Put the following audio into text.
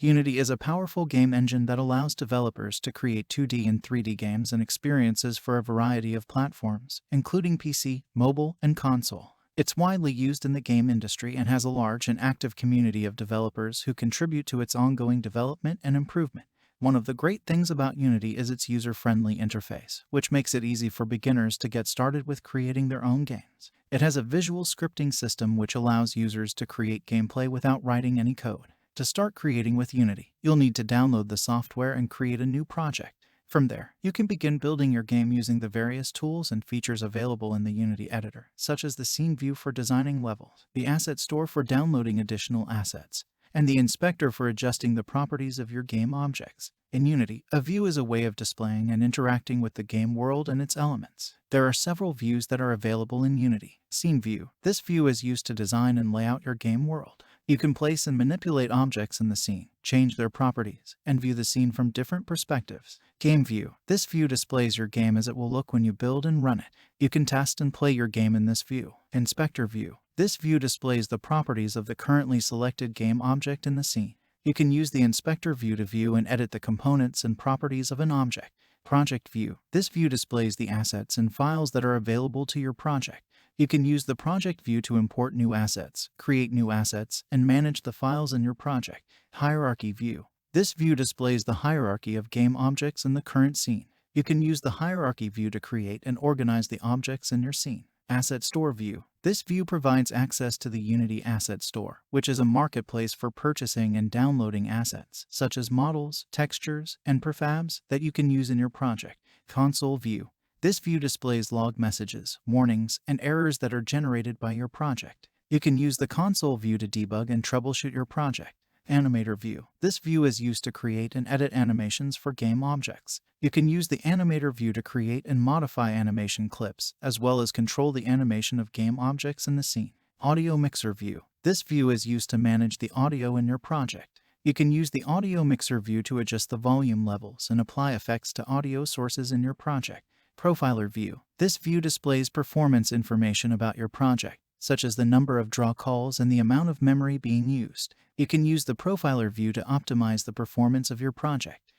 Unity is a powerful game engine that allows developers to create 2D and 3D games and experiences for a variety of platforms, including PC, mobile, and console. It's widely used in the game industry and has a large and active community of developers who contribute to its ongoing development and improvement. One of the great things about Unity is its user-friendly interface, which makes it easy for beginners to get started with creating their own games. It has a visual scripting system which allows users to create gameplay without writing any code. To start creating with Unity, you'll need to download the software and create a new project. From there, you can begin building your game using the various tools and features available in the Unity editor, such as the scene view for designing levels, the asset store for downloading additional assets, and the inspector for adjusting the properties of your game objects. In Unity, a view is a way of displaying and interacting with the game world and its elements. There are several views that are available in Unity. Scene view. This view is used to design and lay out your game world. You can place and manipulate objects in the scene, change their properties, and view the scene from different perspectives. Game view. This view displays your game as it will look when you build and run it. You can test and play your game in this view. Inspector view. This view displays the properties of the currently selected game object in the scene. You can use the inspector view to view and edit the components and properties of an object. Project view. This view displays the assets and files that are available to your project. You can use the project view to import new assets, create new assets, and manage the files in your project. Hierarchy view. This view displays the hierarchy of game objects in the current scene. You can use the hierarchy view to create and organize the objects in your scene. Asset store view. This view provides access to the Unity Asset Store, which is a marketplace for purchasing and downloading assets, such as models, textures, and prefabs that you can use in your project. Console view. This view displays log messages, warnings, and errors that are generated by your project. You can use the console view to debug and troubleshoot your project. Animator view. This view is used to create and edit animations for game objects. You can use the animator view to create and modify animation clips, as well as control the animation of game objects in the scene. Audio mixer view. This view is used to manage the audio in your project. You can use the audio mixer view to adjust the volume levels and apply effects to audio sources in your project. Profiler view. This view displays performance information about your project, such as the number of draw calls and the amount of memory being used. You can use the profiler view to optimize the performance of your project.